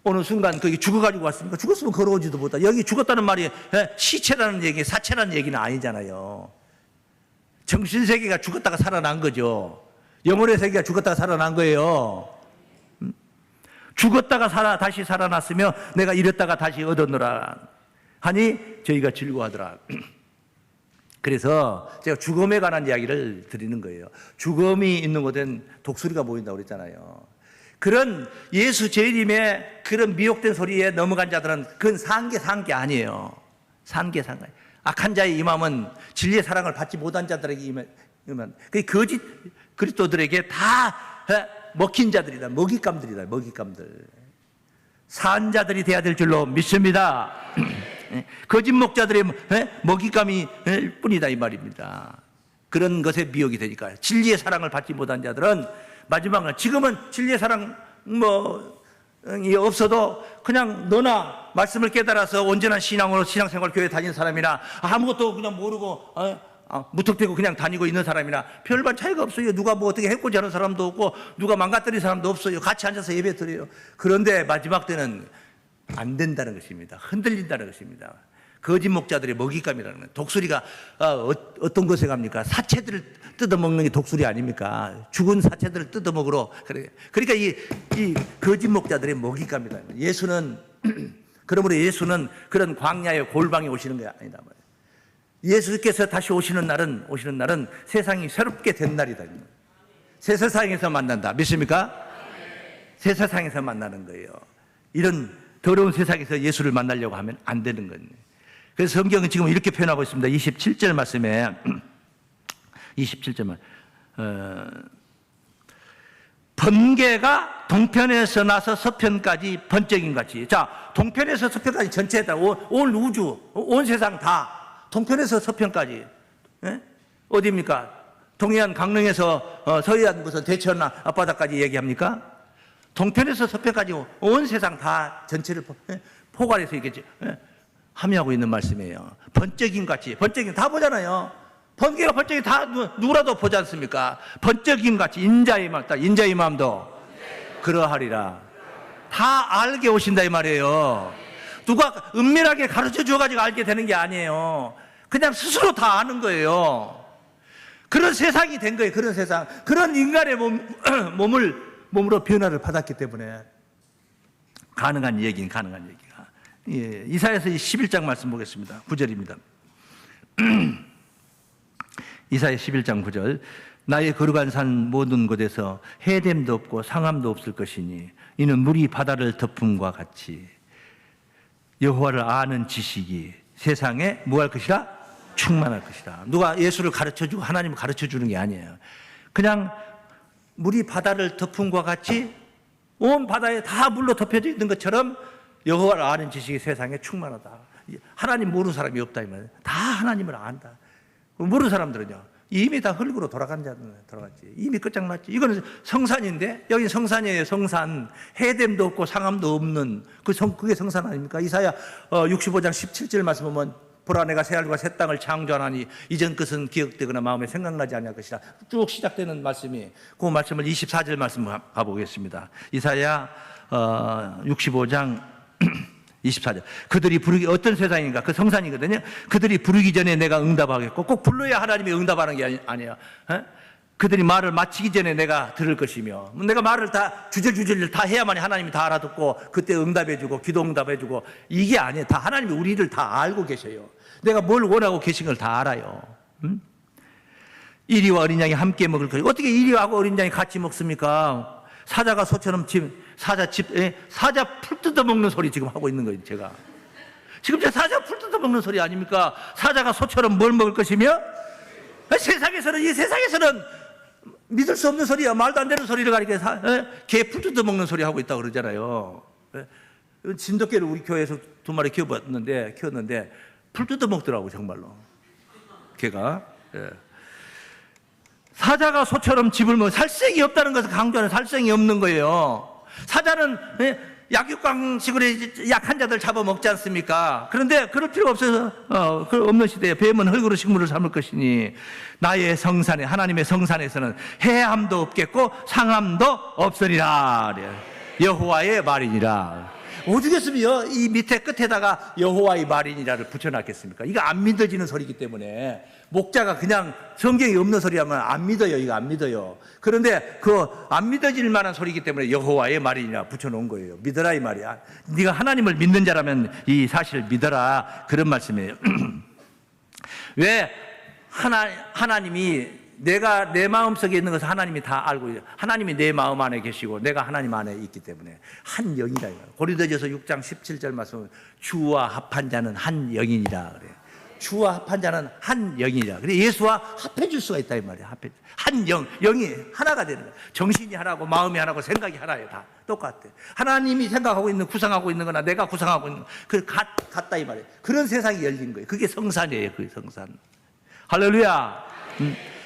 [SPEAKER 1] 오는 순간 거기 죽어가지고 왔습니까? 죽었으면 걸어오지도 못하. 여기 죽었다는 말이 시체라는 얘기, 사체라는 얘기는 아니잖아요. 정신세계가 죽었다가 살아난 거죠. 영혼의 세계가 죽었다가 살아난 거예요. 죽었다가 다시 살아났으며 내가 잃었다가 다시 얻었노라 하니 저희가 즐거워하더라. 그래서 제가 죽음에 관한 이야기를 드리는 거예요. 죽음이 있는 곳엔 독수리가 모인다고 그랬잖아요. 그런 예수 재림의 그런 미혹된 소리에 넘어간 자들은 그건 산 게 아니에요. 산 게. 악한 자의 임함은 진리의 사랑을 받지 못한 자들에게 임한, 그 거짓 그리스도들에게 다 먹힌 자들이다. 먹잇감들. 산 자들이 돼야 될 줄로 믿습니다. 거짓 목자들의 먹잇감일 뿐이다 이 말입니다. 그런 것에 미혹이 되니까 진리의 사랑을 받지 못한 자들은 마지막은, 지금은 진리의 사랑 없어도 그냥 너나 말씀을 깨달아서 온전한 신앙으로 신앙생활 교회 다니는 사람이나 아무것도 그냥 모르고 무턱대고 그냥 다니고 있는 사람이나 별반 차이가 없어요. 누가 뭐 어떻게 해코지 하는 사람도 없고 누가 망가뜨린 사람도 없어요. 같이 앉아서 예배 드려요. 그런데 마지막 때는 안 된다는 것입니다. 흔들린다는 것입니다. 거짓 목자들의 먹잇감이라는 거예요. 독수리가 어떤 것에 갑니까? 사체들을 뜯어먹는 게 독수리 아닙니까? 죽은 사체들을 뜯어먹으러. 그러니까 이 거짓 목자들의 먹잇감이다. 예수는 그러므로 예수는 그런 광야의 골방에 오시는 게 아니다 말이에요. 예수께서 다시 오시는 날은 세상이 새롭게 된 날이다. 새 세상에서 만난다. 믿습니까? 새 세상에서 만나는 거예요. 이런 더러운 세상에서 예수를 만나려고 하면 안 되는 거예요. 그래서 성경은 지금 이렇게 표현하고 있습니다. 27절 말씀에 27절만 번개가 동편에서 나서 서편까지 번쩍임 같이. 자, 동편에서 서편까지 전체다. 온 우주, 온 세상 다 동편에서 서편까지. 예? 어디입니까? 동해안 강릉에서 서해안 무슨 대천 앞바다까지 얘기합니까? 동편에서 서편까지 온 세상 다 전체를 포괄해서 이렇게 함유하고 있는 말씀이에요. 번쩍임 같이. 번쩍임 다 보잖아요. 번개가 번쩍이 다 누구라도 보지 않습니까? 번쩍임 같이 인자의 마음도 그러하리라. 다 알게 오신다 이 말이에요. 누가 은밀하게 가르쳐 줘가지고 알게 되는 게 아니에요. 그냥 스스로 다 아는 거예요. 그런 세상이 된 거예요. 그런 세상. 그런 인간의 몸으로 변화를 받았기 때문에 가능한 얘기가. 예, 이사야서 11장 말씀 보겠습니다. 9절입니다. 이사야 11장 9절. 나의 거룩한 산 모든 곳에서 해됨도 없고 상함도 없을 것이니 이는 물이 바다를 덮음과 같이 여호와를 아는 지식이 세상에 뭐 할 것이라? 충만할 것이다. 누가 예수를 가르쳐주고 하나님을 가르쳐주는 게 아니에요. 그냥 물이 바다를 덮음과 같이 온 바다에 다 물로 덮여져 있는 것처럼 여호와를 아는 지식이 세상에 충만하다. 하나님 모르는 사람이 없다 이 말이에요. 다 하나님을 안다. 모르는 사람들은요 이미 다 흙으로 돌아갔지. 이미 끝장났지. 이거는 성산인데 여기 성산이에요. 성산. 해됨도 없고 상함도 없는 그게 성산 아닙니까? 이사야 65장 17절 말씀 보면 보라 내가 새 하늘과 새 땅을 창조하나니 이전 것은 기억되거나 마음에 생각나지 아니할 것이라. 쭉 시작되는 말씀이 그 말씀을 24절 말씀 가보겠습니다. 이사야 65장 24절. 그들이 부르기 어떤 세상인가? 그 성산이거든요. 그들이 부르기 전에 내가 응답하겠고 꼭 불러야 하나님이 응답하는 게 아니야. 그들이 말을 마치기 전에 내가 들을 것이며 내가 말을 다 주절주절 다 해야만이 하나님이 다 알아듣고 그때 응답해주고 기도 응답해주고 이게 아니에요. 다 하나님이 우리를 다 알고 계셔요. 내가 뭘 원하고 계신 걸 다 알아요. 이리와 어린 양이 함께 먹을 거예요. 어떻게 이리하고 어린 양이 같이 먹습니까? 사자가 소처럼 사자 풀 뜯어 먹는 소리 지금 하고 있는 거예요. 제가 지금 사자 풀 뜯어 먹는 소리 아닙니까? 사자가 소처럼 뭘 먹을 것이며 이 세상에서는 믿을 수 없는 소리야. 말도 안 되는 소리를 가리켜 개 풀 뜯어 먹는 소리 하고 있다고 그러잖아요. 진돗개를 우리 교회에서 2마리 키웠는데 풀 뜯어 먹더라고 정말로 개가. 사자가 소처럼 집을 먹어. 살생이 없다는 것을 강조하는 살생이 없는 거예요. 사자는 약육강식으로 약한 자들 잡아먹지 않습니까? 그런데 그럴 필요가 없어서 없는 시대에 뱀은 흙으로 식물을 삼을 것이니 나의 성산에 하나님의 성산에서는 해함도 없겠고 상함도 없으리라. 여호와의 말이니라. 오죽했으면 이 밑에 끝에다가 여호와의 말이니라를 붙여놨겠습니까? 이거 안 믿어지는 소리이기 때문에 목자가 그냥 성경이 없는 소리 하면 안 믿어요. 이거 안 믿어요. 그런데 그 안 믿어질 만한 소리이기 때문에 여호와의 말이니라 붙여놓은 거예요. 믿어라 이 말이야. 네가 하나님을 믿는 자라면 이 사실을 믿어라. 그런 말씀이에요. 왜 하나님이 내가 내 마음속에 있는 것을 하나님이 다 알고 있어요. 하나님이 내 마음 안에 계시고 내가 하나님 안에 있기 때문에 한 영이라. 고린도전서 6장 17절 말씀 주와 합한 자는 한 영이니라 그래요. 주와 합한 자는 한 영이니라. 그래 예수와 합해줄 수가 있다 이 말이야. 한 영이 하나가 되는 거야. 정신이 하나고 마음이 하나고 생각이 하나예요. 다 똑같아. 하나님이 생각하고 있는 구상하고 있는 거나 내가 구상하고 있는 그 같다 이 말이에요. 그런 세상이 열린 거예요. 그게 성산이에요. 그게 성산. 할렐루야.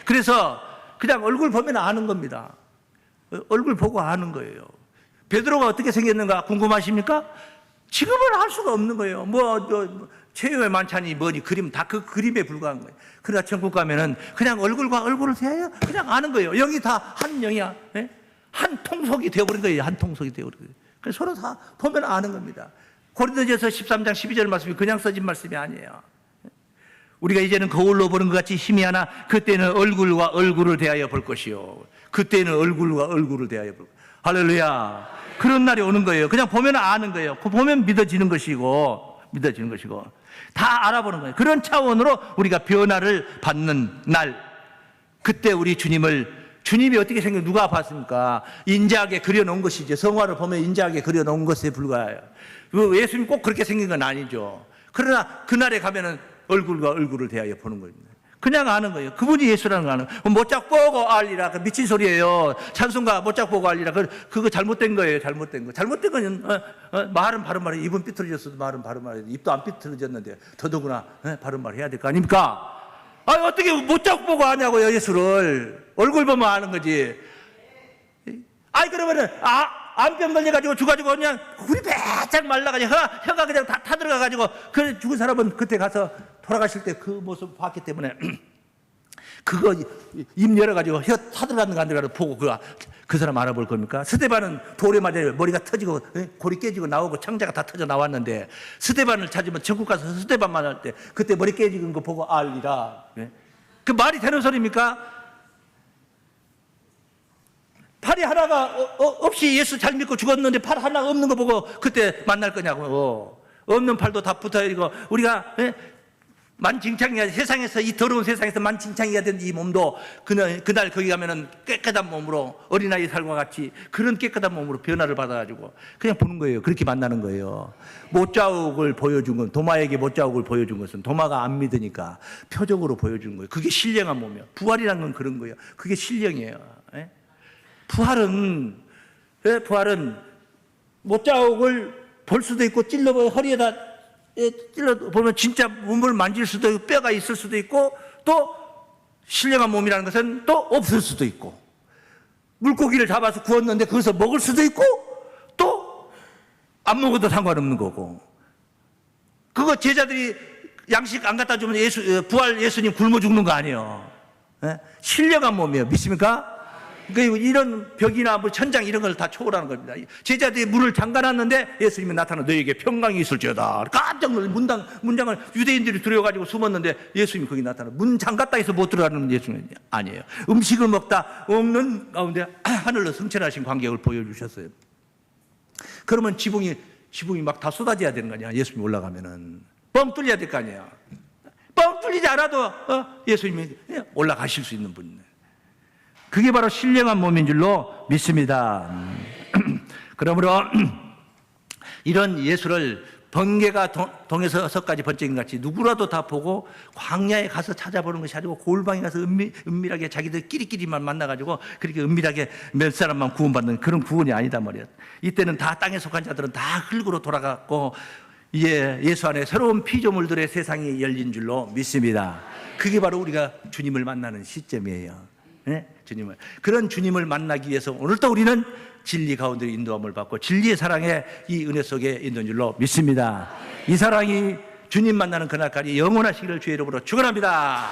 [SPEAKER 1] 그래서 그냥 얼굴 보면 아는 겁니다. 얼굴 보고 아는 거예요. 베드로가 어떻게 생겼는가 궁금하십니까? 지금은 알 수가 없는 거예요. 최후의 만찬이 뭐니 그림 다 그 그림에 불과한 거예요. 그러나 천국 가면은 그냥 얼굴과 얼굴을 대하여 그냥 아는 거예요. 영이 다 한 영이야. 예? 한 통속이 되어버린 거예요. 한 통속이 되어버린 거예요. 그래서 서로 다 보면 아는 겁니다. 고린도전서 13장 12절 말씀이 그냥 써진 말씀이 아니에요. 우리가 이제는 거울로 보는 것 같이 희미하나 그때는 얼굴과 얼굴을 대하여 볼 것이요. 그때는 얼굴과 얼굴을 대하여 볼 것이요. 할렐루야. 그런 날이 오는 거예요. 그냥 보면 아는 거예요. 보면 믿어지는 것이고 다 알아보는 거예요. 그런 차원으로 우리가 변화를 받는 날, 그때 우리 주님이 어떻게 생겨 누가 봤습니까? 인자하게 그려놓은 것이죠. 성화를 보면 인자하게 그려놓은 것에 불과해요. 예수님 꼭 그렇게 생긴 건 아니죠. 그러나 그날에 가면은 얼굴과 얼굴을 대하여 보는 겁니다. 그냥 아는 거예요. 그분이 예수라는 거 아는 거예요. 못작 보고 알리라. 그 미친 소리예요. 찬송가 못작 보고 알리라. 그거 잘못된 거예요. 잘못된 거. 잘못된 거는 말은 바른 말이에요. 입은 삐뚤어졌어도 말은 바른 말이에요. 입도 안 삐뚤어졌는데 더더구나 바른 말 해야 될 거 아닙니까? 어떻게 못작 보고 아냐고요, 예수를. 얼굴 보면 아는 거지. 그러면은 암병 걸려가지고 죽어가지고 그냥 굴이 배짝 말라가지고 혀가 그냥 다 타들어가가지고 그 죽은 사람은 그때 가서 돌아가실 때 그 모습 봤기 때문에 그거 입 열어가지고 혀 타들어갔는가 안 들어가는 보고 그 사람 알아볼 겁니까? 스데반은 돌에 맞아 머리가 터지고 골이 깨지고 나오고 창자가 다 터져 나왔는데 스데반을 찾으면 천국 가서 스데반만 할 때 그때 머리 깨지는 거 보고 알리라. 그 말이 되는 소리입니까? 팔이 하나가 없이 예수 잘 믿고 죽었는데 팔 하나가 없는 거 보고 그때 만날 거냐고. 없는 팔도 다 붙어있고 우리가 만칭창이야. 세상에서 이 더러운 세상에서 만칭창이야 된 이 몸도 그날 거기 가면은 깨끗한 몸으로 어린아이 살과 같이 그런 깨끗한 몸으로 변화를 받아가지고 그냥 보는 거예요. 그렇게 만나는 거예요. 못자국을 보여준 건 도마에게 못자국을 보여준 것은 도마가 안 믿으니까 표적으로 보여준 거예요. 그게 신령한 몸이에요. 부활이라는 건 그런 거예요. 그게 신령이에요. 부활은 못자국을 볼 수도 있고 허리에다 찔러 보면 진짜 몸을 만질 수도 있고 뼈가 있을 수도 있고 또 신령한 몸이라는 것은 또 없을 수도 있고 물고기를 잡아서 구웠는데 거기서 먹을 수도 있고 또 안 먹어도 상관없는 거고 그거 제자들이 양식 안 갖다 주면 부활 예수님 굶어 죽는 거 아니에요. 신령한 몸이에요. 믿습니까? 그러니까 이런 벽이나 천장 이런 걸 다 초월하는 겁니다. 제자들이 문을 잠가놨는데 예수님이 나타나 너에게 평강이 있을지어다. 깜짝 놀라 문장을 유대인들이 두려워가지고 숨었는데 예수님이 거기 나타나 문 잠갔다 해서 못 들어가는 예수님이 아니에요. 음식을 먹다 없는 가운데 하늘로 승천하신 광경을 보여주셨어요. 그러면 지붕이 막 다 쏟아져야 되는 거 아니야. 예수님이 올라가면은 뻥 뚫려야 될 거 아니야. 뻥 뚫리지 않아도 예수님이 올라가실 수 있는 분이에요. 그게 바로 신령한 몸인 줄로 믿습니다. 그러므로 이런 예수를 번개가 동에서 서까지 번쩍인 같이 누구라도 다 보고 광야에 가서 찾아보는 것이 아니고 골방에 가서 은밀하게 자기들 끼리끼리만 만나가지고 그렇게 은밀하게 몇 사람만 구원받는 그런 구원이 아니다 말이야. 이때는 다 땅에 속한 자들은 다 흙으로 돌아갔고 이제 예수 안에 새로운 피조물들의 세상이 열린 줄로 믿습니다. 그게 바로 우리가 주님을 만나는 시점이에요. 주님을. 그런 주님을 만나기 위해서 오늘도 우리는 진리 가운데 인도함을 받고 진리의 사랑의 이 은혜 속에 있는 줄로 믿습니다. 이 사랑이 주님 만나는 그날까지 영원하시기를 주의 이름으로 축원합니다.